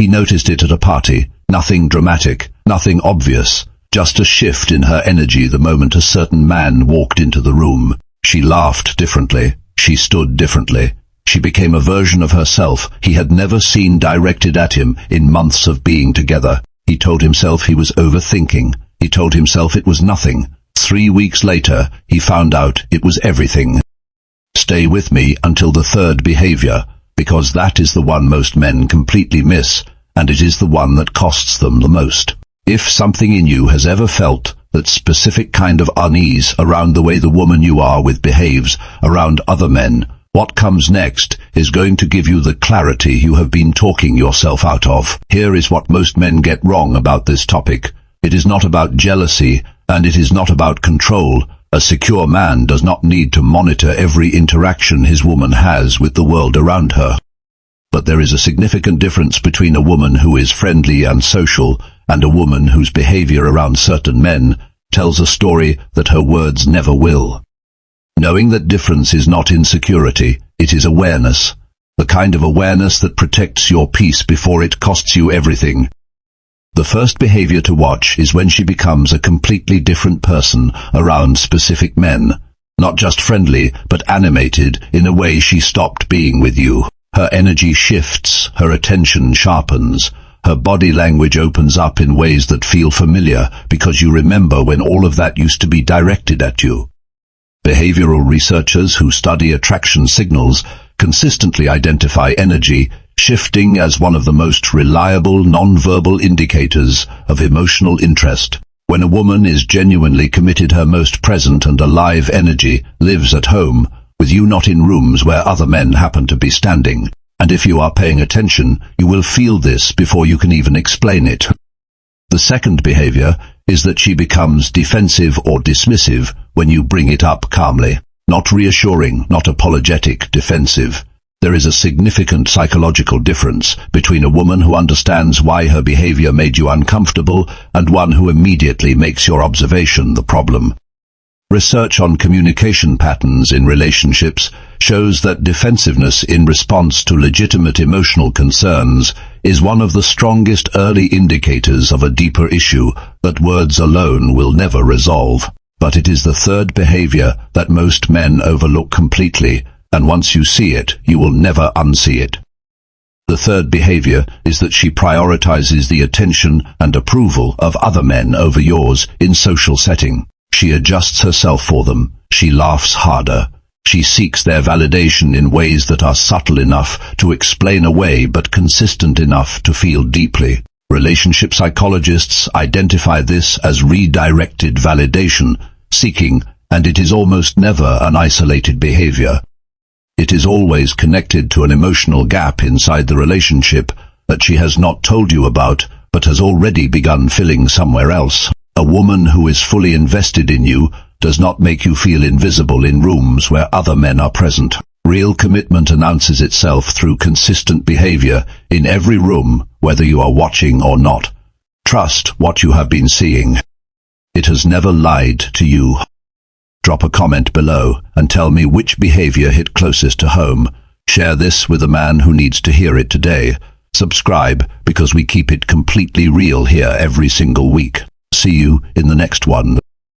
He noticed it at a party. Nothing dramatic, nothing obvious, just a shift in her energy the moment a certain man walked into the room. She laughed differently. She stood differently. She became a version of herself he had never seen directed at him in months of being together. He told himself he was overthinking. He told himself it was nothing. 3 weeks later, he found out it was everything. Stay with me until the third behavior, because that is the one most men completely miss, and it is the one that costs them the most. If something in you has ever felt that specific kind of unease around the way the woman you are with behaves around other men, what comes next is going to give you the clarity you have been talking yourself out of. Here is what most men get wrong about this topic. It is not about jealousy, and it is not about control. A secure man does not need to monitor every interaction his woman has with the world around her. But there is a significant difference between a woman who is friendly and social and a woman whose behavior around certain men tells a story that her words never will. Knowing that difference is not insecurity, it is awareness. The kind of awareness that protects your peace before it costs you everything. The first behavior to watch is when she becomes a completely different person around specific men. Not just friendly, but animated in a way she stopped being with you. Her energy shifts, her attention sharpens, her body language opens up in ways that feel familiar because you remember when all of that used to be directed at you. Behavioral researchers who study attraction signals consistently identify energy shifting as one of the most reliable non-verbal indicators of emotional interest. When a woman is genuinely committed, her most present and alive energy lives at home, with you not in rooms where other men happen to be standing. And if you are paying attention, you will feel this before you can even explain it. The second behavior is that she becomes defensive or dismissive when you bring it up calmly. Not reassuring, not apologetic, defensive. There is a significant psychological difference between a woman who understands why her behavior made you uncomfortable and one who immediately makes your observation the problem. Research on communication patterns in relationships shows that defensiveness in response to legitimate emotional concerns is one of the strongest early indicators of a deeper issue that words alone will never resolve. But it is the third behavior that most men overlook completely, and once you see it, you will never unsee it. The third behavior is that she prioritizes the attention and approval of other men over yours in social setting. She adjusts herself for them. She laughs harder. She seeks their validation in ways that are subtle enough to explain away but consistent enough to feel deeply. Relationship psychologists identify this as redirected validation seeking, and it is almost never an isolated behavior. It is always connected to an emotional gap inside the relationship that she has not told you about, but has already begun filling somewhere else. A woman who is fully invested in you does not make you feel invisible in rooms where other men are present. Real commitment announces itself through consistent behavior in every room, whether you are watching or not. Trust what you have been seeing. It has never lied to you. Drop a comment below and tell me which behavior hit closest to home. Share this with a man who needs to hear it today. Subscribe, because we keep it completely real here every single week. See you in the next one.